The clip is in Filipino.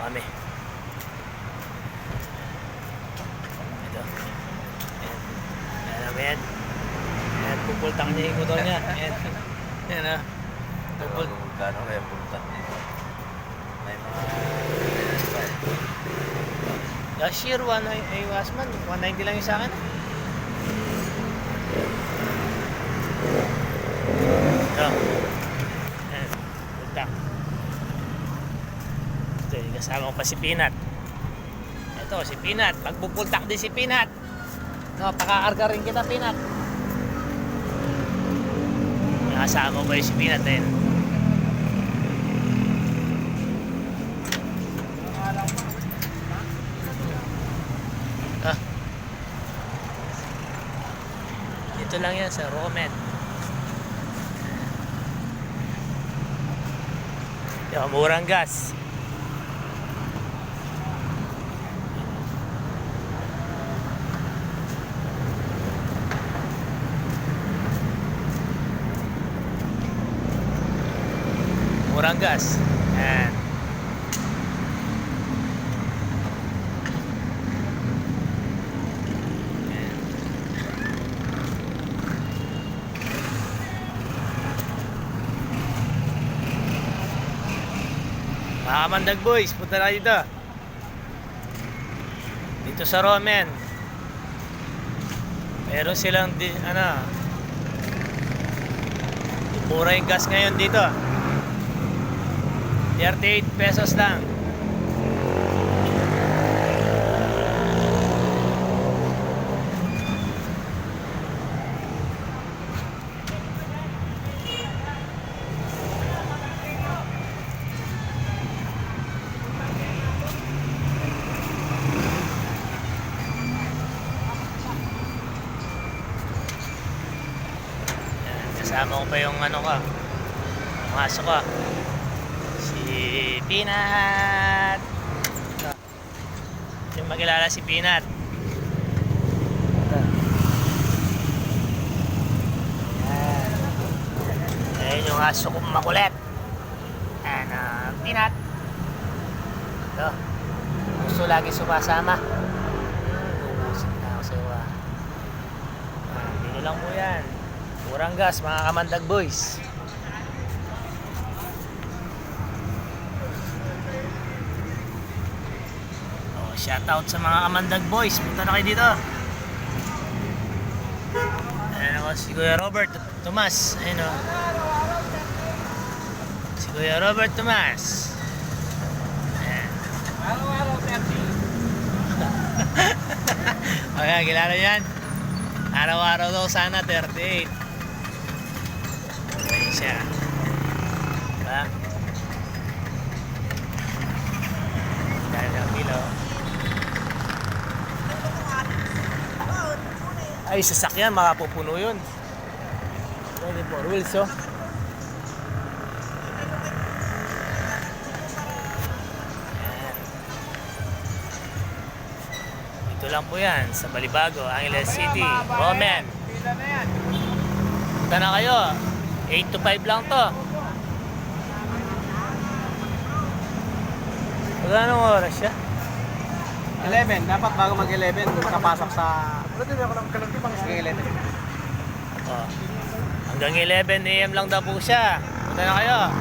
kami. Ito. Ayan naman yan. Ayan, pupultang niya yung motor niya. Ayan. Ayan ah. Gano'n kaya punta? May mga... Last year, Wasman, 190 lang yung sa akin. Ito. Ayan, pultang. Ito, yung kasama ko pa si Peanut. Ito, si Peanut. Magpupultak din si Peanut. No, pakakarga rin kita, Peanut. Nakasama ko ba yung si Peanut din? Ah. Ito lang yan sa Romet. Yung murang gas. Murang gas. Ayan. Ayan. Mga Kamandag boys, punta na dito. Dito sa Romen. Meron silang mura yung gas ngayon dito. 38 pesos lang. Yan, kasama ko pa yung yung aso ko. Si Peanut. Yung magkilala si Peanut. Ayan yung aso kong makulit. Ayan, Peanut. Ito. Gusto lagi sumasama. Gugusin na ako sa'yo dito lang po yan. Murang gas, mga Kamandag boys. Shoutout sa mga Kamandag boys. Punta na kayo dito. Ayan ako, si Kuya Robert Tomas. Ayan o. Si Kuya Robert Tomas. Ayan. Araw-araw 30. Ayan, kilala yan. Araw-araw daw sana 38. Ayan siya. Diba? Dahil ang kilo. Ay, sasakyan, makapupuno yun. 24 wheels, oh. Ayan. Ito lang po yan, sa Balibago, Angeles City, Romen. Punta na kayo, 8 to 5 lang to. Magkano oras siya? 11. Dapat bago mag-11, kapasok sa... Wala din ako lang kalagdi pang 11. Oh. Hanggang 11 AM lang daw po siya. Punta na kayo.